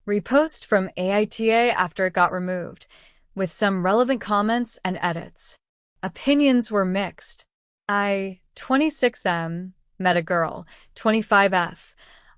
Repost from AITA after it got removed, with some relevant comments and edits. Opinions were mixed. 26M, met a girl, 25F,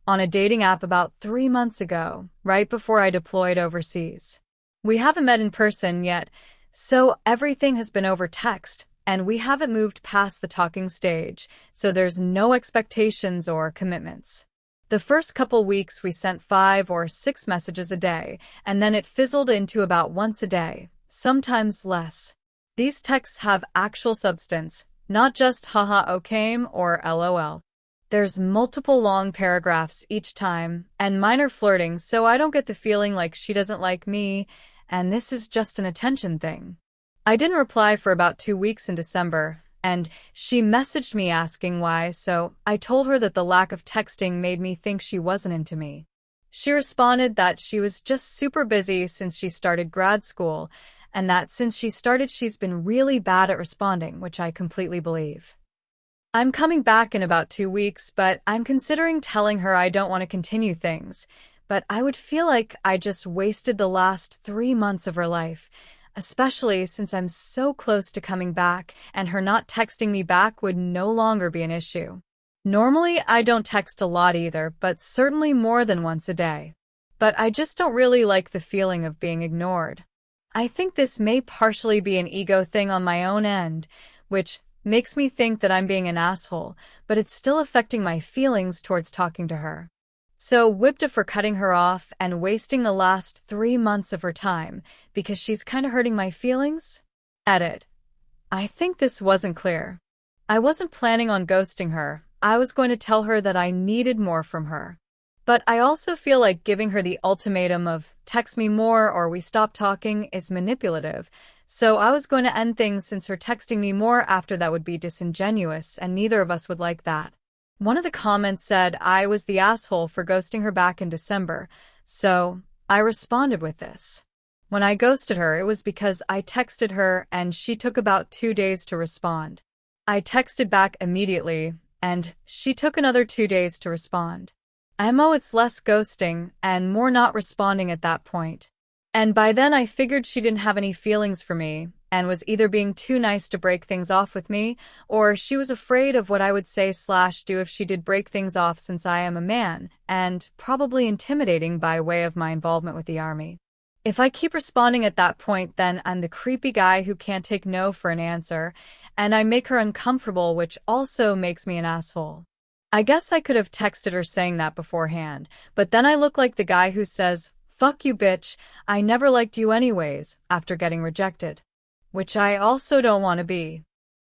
on a dating app about 3 months ago, right before I deployed overseas. We haven't met in person yet, so everything has been over text, and we haven't moved past the talking stage, so there's no expectations or commitments. The first couple weeks we sent 5 or 6 messages a day, and then it fizzled into about once a day, sometimes less. These texts have actual substance, not just haha okame or lol. There's multiple long paragraphs each time, and minor flirting, so I don't get the feeling like she doesn't like me, and this is just an attention thing. I didn't reply for about 2 weeks in December, and she messaged me asking why, so I told her that the lack of texting made me think she wasn't into me. She responded that she was just super busy since she started grad school, and that since she started she's been really bad at responding, which I completely believe. I'm coming back in about 2 weeks, but I'm considering telling her I don't want to continue things, but I would feel like I just wasted the last 3 months of her life, especially since I'm so close to coming back and her not texting me back would no longer be an issue. Normally, I don't text a lot either, but certainly more than once a day. But I just don't really like the feeling of being ignored. I think this may partially be an ego thing on my own end, which makes me think that I'm being an asshole, but it's still affecting my feelings towards talking to her. So WIBTA for cutting her off and wasting the last 3 months of her time because she's kinda hurting my feelings? Edit. I think this wasn't clear. I wasn't planning on ghosting her. I was going to tell her that I needed more from her. But I also feel like giving her the ultimatum of text me more or we stop talking is manipulative, so I was going to end things since her texting me more after that would be disingenuous and neither of us would like that. One of the comments said I was the asshole for ghosting her back in December, so I responded with this. When I ghosted her, it was because I texted her and she took about 2 days to respond. I texted back immediately, and she took another 2 days to respond. It's less ghosting and more not responding at that point. And by then I figured she didn't have any feelings for me and was either being too nice to break things off with me, or she was afraid of what I would say/do if she did break things off since I am a man, and probably intimidating by way of my involvement with the army. If I keep responding at that point, then I'm the creepy guy who can't take no for an answer, and I make her uncomfortable, which also makes me an asshole. I guess I could have texted her saying that beforehand, but then I look like the guy who says, "Fuck you, bitch, I never liked you anyways," after getting rejected. Which I also don't want to be.